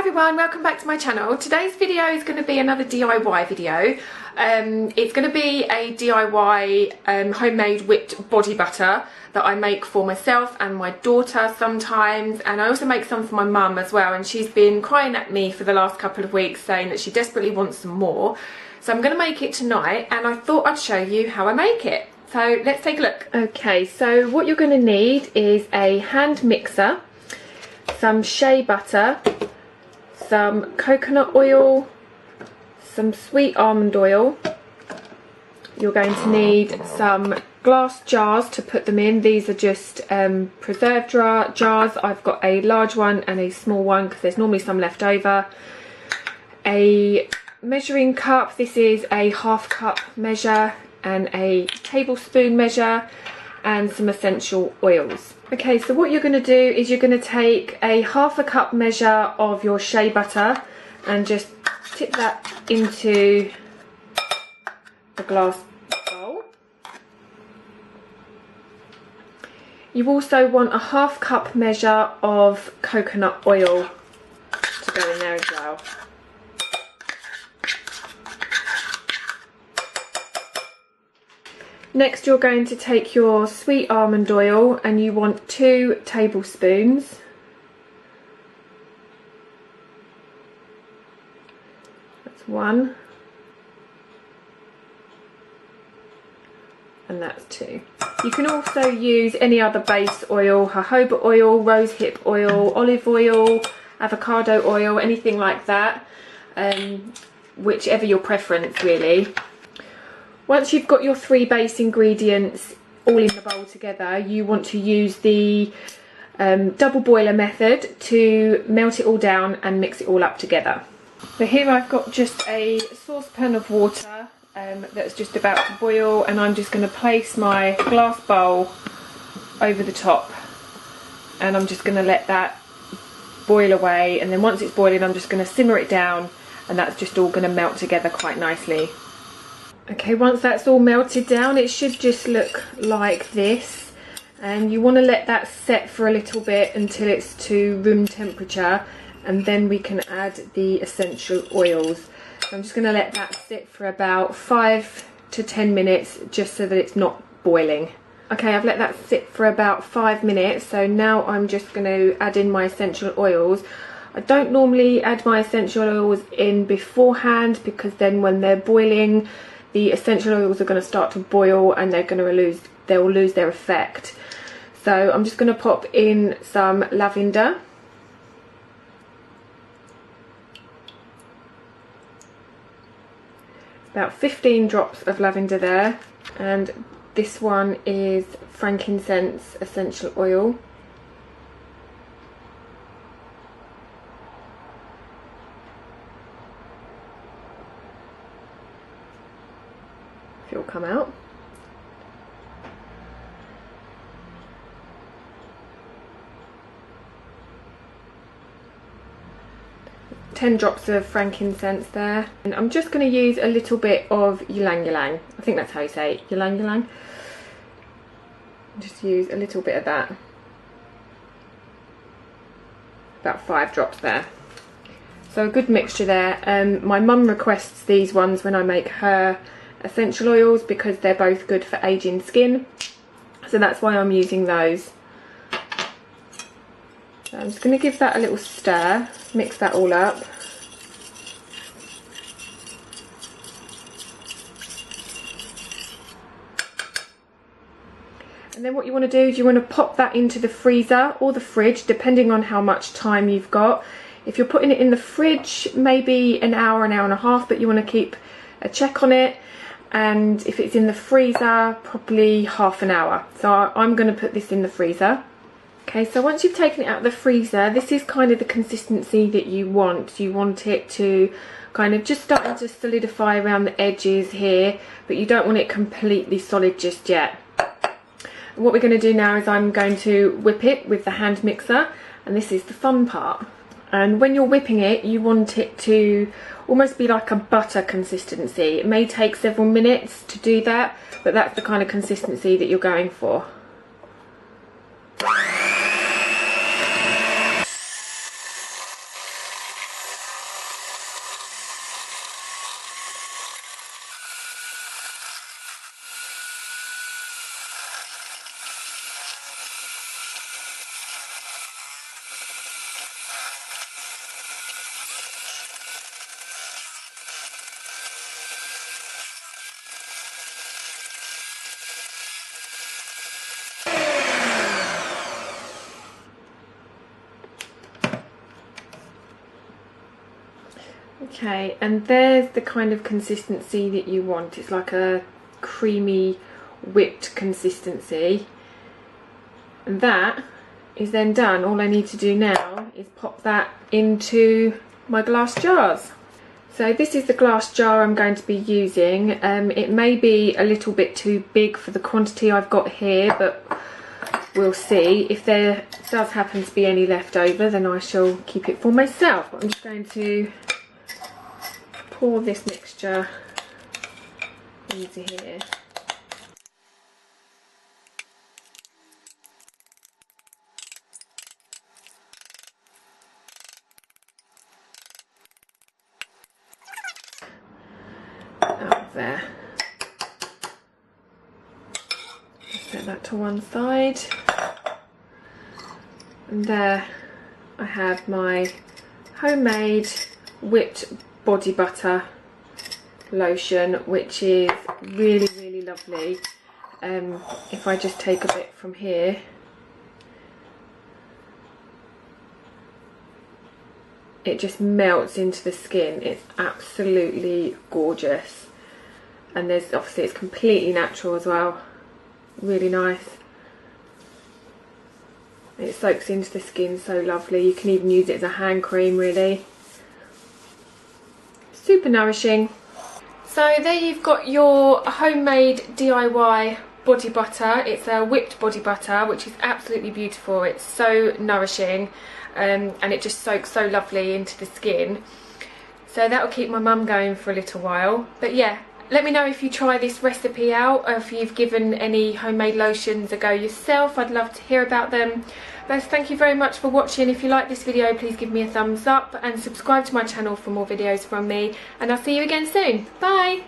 everyone, welcome back to my channel. Today's video is going to be another DIY video. It's going to be a DIY homemade whipped body butter that I make for myself and my daughter sometimes, and I also make some for my mum as well, and she's been crying at me for the last couple of weeks saying that she desperately wants some more. So I'm going to make it tonight, and I thought I'd show you how I make it. So let's take a look. Okay, so what you're going to need is a hand mixer, some shea butter, some coconut oil, some sweet almond oil. You're going to need some glass jars to put them in. These are just preserve jars. I've got a large one and a small one because there's normally some left over. A measuring cup, this is a ½ cup measure, and a tablespoon measure, and some essential oils. Okay, so what you're going to do is you're going to take a ½ cup measure of your shea butter and just tip that into the glass bowl. You also want a ½ cup measure of coconut oil to go in there as well. Next, you're going to take your sweet almond oil and you want 2 tablespoons. That's 1. And that's 2. You can also use any other base oil, jojoba oil, rosehip oil, olive oil, avocado oil, anything like that, whichever your preference really. Once you've got your 3 base ingredients all in the bowl together, you want to use the double boiler method to melt it all down and mix it all up together. So here I've got just a saucepan of water that's just about to boil, and I'm just going to place my glass bowl over the top, and I'm just going to let that boil away, and then once it's boiling I'm just going to simmer it down, and that's just all going to melt together quite nicely. Okay, once that's all melted down, it should just look like this, and you want to let that set for a little bit until it's to room temperature, and then we can add the essential oils. So I'm just going to let that sit for about 5 to 10 minutes just so that it's not boiling. Okay, I've let that sit for about 5 minutes, so now I'm just going to add in my essential oils. I don't normally add my essential oils in beforehand because then when they're boiling, the essential oils are going to start to boil and they'll lose their effect. So I'm just going to pop in some lavender. About 15 drops of lavender there, and this one is frankincense essential oil. If you'll come out. Ten drops of frankincense there, and I'm just going to use a little bit of ylang ylang. I think that's how you say it, ylang ylang. Just use a little bit of that. About 5 drops there. So a good mixture there. My mum requests these ones when I make her essential oils because they're both good for aging skin, so that's why I'm using those. So I'm just going to give that a little stir, mix that all up. And then what you want to do is you want to pop that into the freezer or the fridge, depending on how much time you've got. If you're putting it in the fridge, maybe an hour and a half, but you want to keep a check on it. And if it's in the freezer, probably ½ an hour. So I'm going to put this in the freezer. Okay, so once you've taken it out of the freezer, this is kind of the consistency that you want. You want it to kind of just starting to solidify around the edges here, but you don't want it completely solid just yet. What we're going to do now is I'm going to whip it with the hand mixer, and this is the fun part. And when you're whipping it, you want it to almost be like a butter consistency. It may take several minutes to do that, but that's the kind of consistency that you're going for. Okay, and there's the kind of consistency that you want. It's like a creamy whipped consistency, and that is then done. All I need to do now is pop that into my glass jars. So this is the glass jar I'm going to be using. It may be a little bit too big for the quantity I've got here, but we'll see. If there does happen to be any left over, then I shall keep it for myself. But I'm just going to pour this mixture into here. Out there. Set that to one side. And there I have my homemade whipped body butter lotion, which is really, really lovely. If I just take a bit from here, it just melts into the skin. It's absolutely gorgeous, and there's obviously, it's completely natural as well. Really nice. It soaks into the skin so lovely. You can even use it as a hand cream, really. Super nourishing. So there you've got your homemade DIY body butter. It's a whipped body butter, which is absolutely beautiful. It's so nourishing, and it just soaks so lovely into the skin. So that will keep my mum going for a little while. But yeah, let me know if you try this recipe out, or if you've given any homemade lotions a go yourself. I'd love to hear about them. But thank you very much for watching. If you like this video, please give me a thumbs up and subscribe to my channel for more videos from me. And I'll see you again soon. Bye!